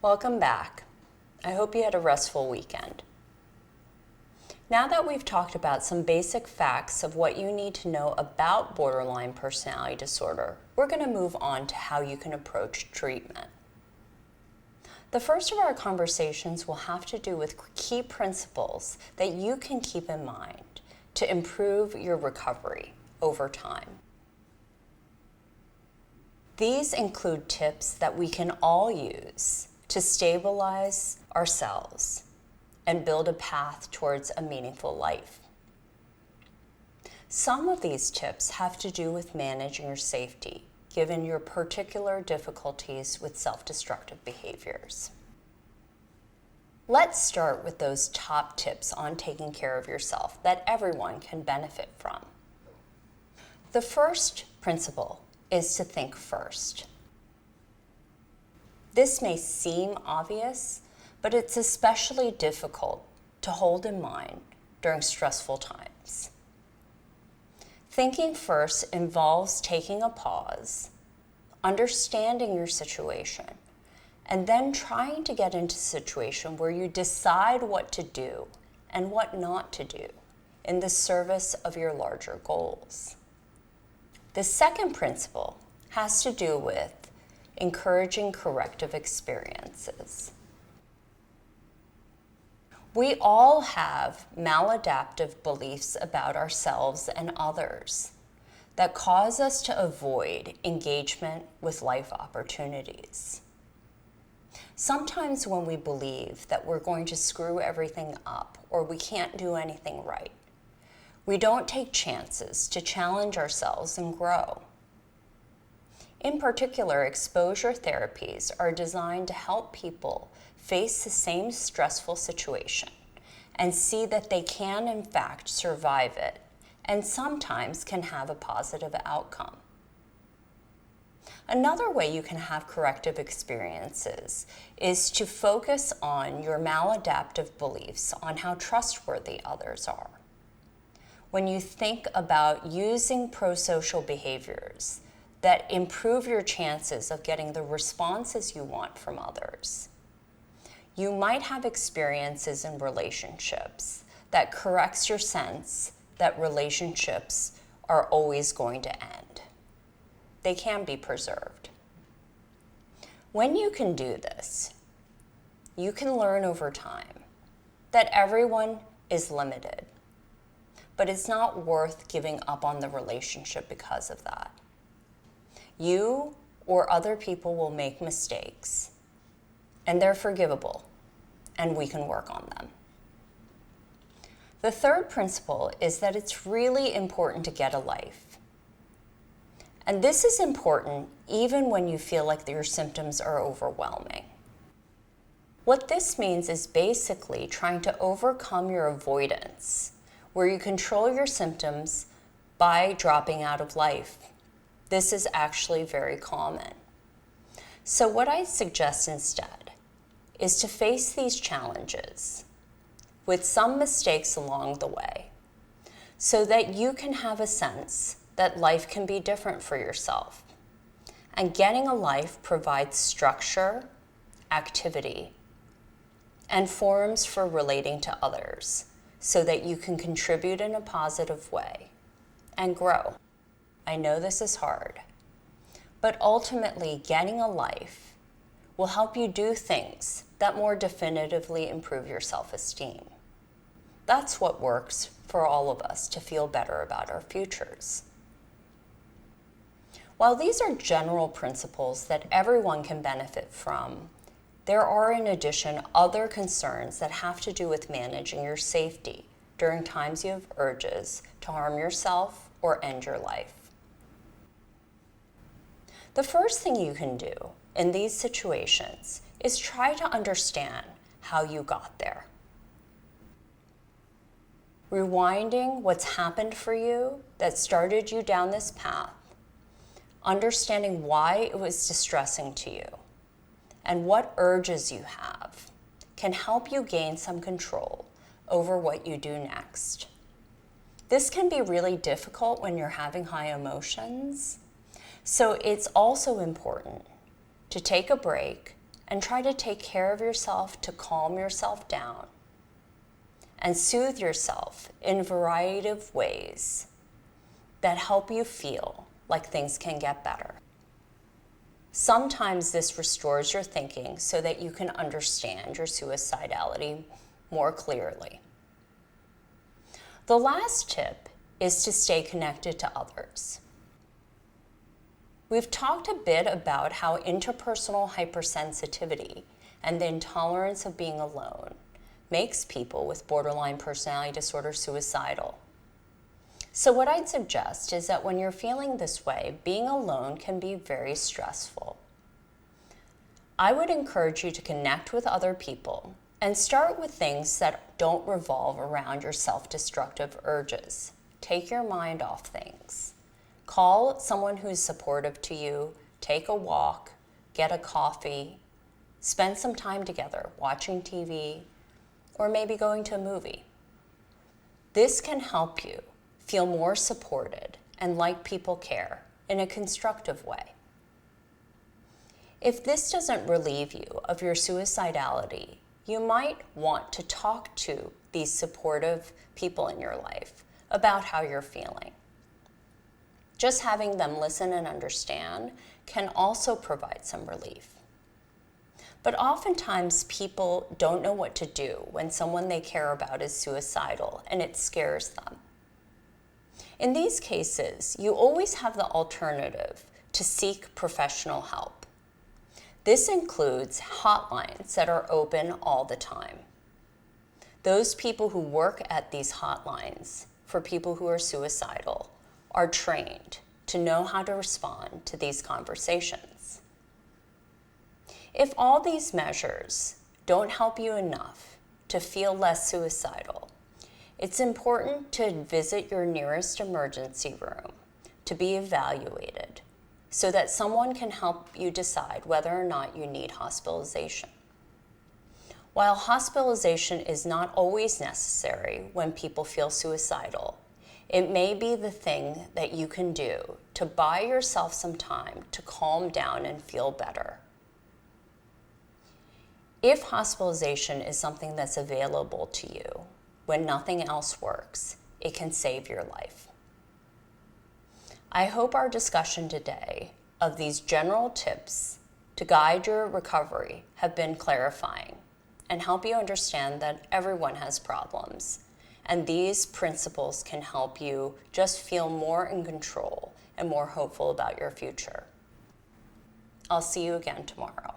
Welcome back. I hope you had a restful weekend. Now that we've talked about some basic facts of what you need to know about borderline personality disorder, we're going to move on to how you can approach treatment. The first of our conversations will have to do with key principles that you can keep in mind to improve your recovery over time. These include tips that we can all use to stabilize ourselves and build a path towards a meaningful life. Some of these tips have to do with managing your safety, given your particular difficulties with self-destructive behaviors. Let's start with those top tips on taking care of yourself that everyone can benefit from. The first principle is to think first. This may seem obvious, but it's especially difficult to hold in mind during stressful times. Thinking first involves taking a pause, understanding your situation, and then trying to get into a situation where you decide what to do and what not to do in the service of your larger goals. The second principle has to do with encouraging corrective experiences. We all have maladaptive beliefs about ourselves and others that cause us to avoid engagement with life opportunities. Sometimes when we believe that we're going to screw everything up or we can't do anything right, we don't take chances to challenge ourselves and grow. In particular, exposure therapies are designed to help people face the same stressful situation and see that they can in fact survive it and sometimes can have a positive outcome. Another way you can have corrective experiences is to focus on your maladaptive beliefs on how trustworthy others are. When you think about using prosocial behaviors that improve your chances of getting the responses you want from others, you might have experiences in relationships that corrects your sense that relationships are always going to end. They can be preserved. When you can do this, you can learn over time that everyone is limited, but it's not worth giving up on the relationship because of that. You or other people will make mistakes, and they're forgivable, and we can work on them. The third principle is that it's really important to get a life. And this is important even when you feel like your symptoms are overwhelming. What this means is basically trying to overcome your avoidance, where you control your symptoms by dropping out of life. This is actually very common. So what I suggest instead is to face these challenges with some mistakes along the way so that you can have a sense that life can be different for yourself. And getting a life provides structure, activity, and forums for relating to others so that you can contribute in a positive way and grow. I know this is hard, but ultimately getting a life will help you do things that more definitively improve your self-esteem. That's what works for all of us to feel better about our futures. While these are general principles that everyone can benefit from, there are in addition other concerns that have to do with managing your safety during times you have urges to harm yourself or end your life. The first thing you can do in these situations is try to understand how you got there. Rewinding what's happened for you that started you down this path, understanding why it was distressing to you, and what urges you have can help you gain some control over what you do next. This can be really difficult when you're having high emotions, so it's also important to take a break and try to take care of yourself to calm yourself down and soothe yourself in a variety of ways that help you feel like things can get better. Sometimes this restores your thinking so that you can understand your suicidality more clearly. The last tip is to stay connected to others. We've talked a bit about how interpersonal hypersensitivity and the intolerance of being alone makes people with borderline personality disorder suicidal. So what I'd suggest is that when you're feeling this way, being alone can be very stressful. I would encourage you to connect with other people and start with things that don't revolve around your self-destructive urges. Take your mind off things. Call someone who's supportive to you, take a walk, get a coffee, spend some time together watching TV, or maybe going to a movie. This can help you feel more supported and like people care in a constructive way. If this doesn't relieve you of your suicidality, you might want to talk to these supportive people in your life about how you're feeling. Just having them listen and understand can also provide some relief. But oftentimes people don't know what to do when someone they care about is suicidal and it scares them. In these cases, you always have the alternative to seek professional help. This includes hotlines that are open all the time. Those people who work at these hotlines for people who are suicidal are trained to know how to respond to these conversations. If all these measures don't help you enough to feel less suicidal, it's important to visit your nearest emergency room to be evaluated so that someone can help you decide whether or not you need hospitalization. While hospitalization is not always necessary when people feel suicidal, it may be the thing that you can do to buy yourself some time to calm down and feel better. If hospitalization is something that's available to you when nothing else works, it can save your life. I hope our discussion today of these general tips to guide your recovery have been clarifying and help you understand that everyone has problems, and these principles can help you just feel more in control and more hopeful about your future. I'll see you again tomorrow.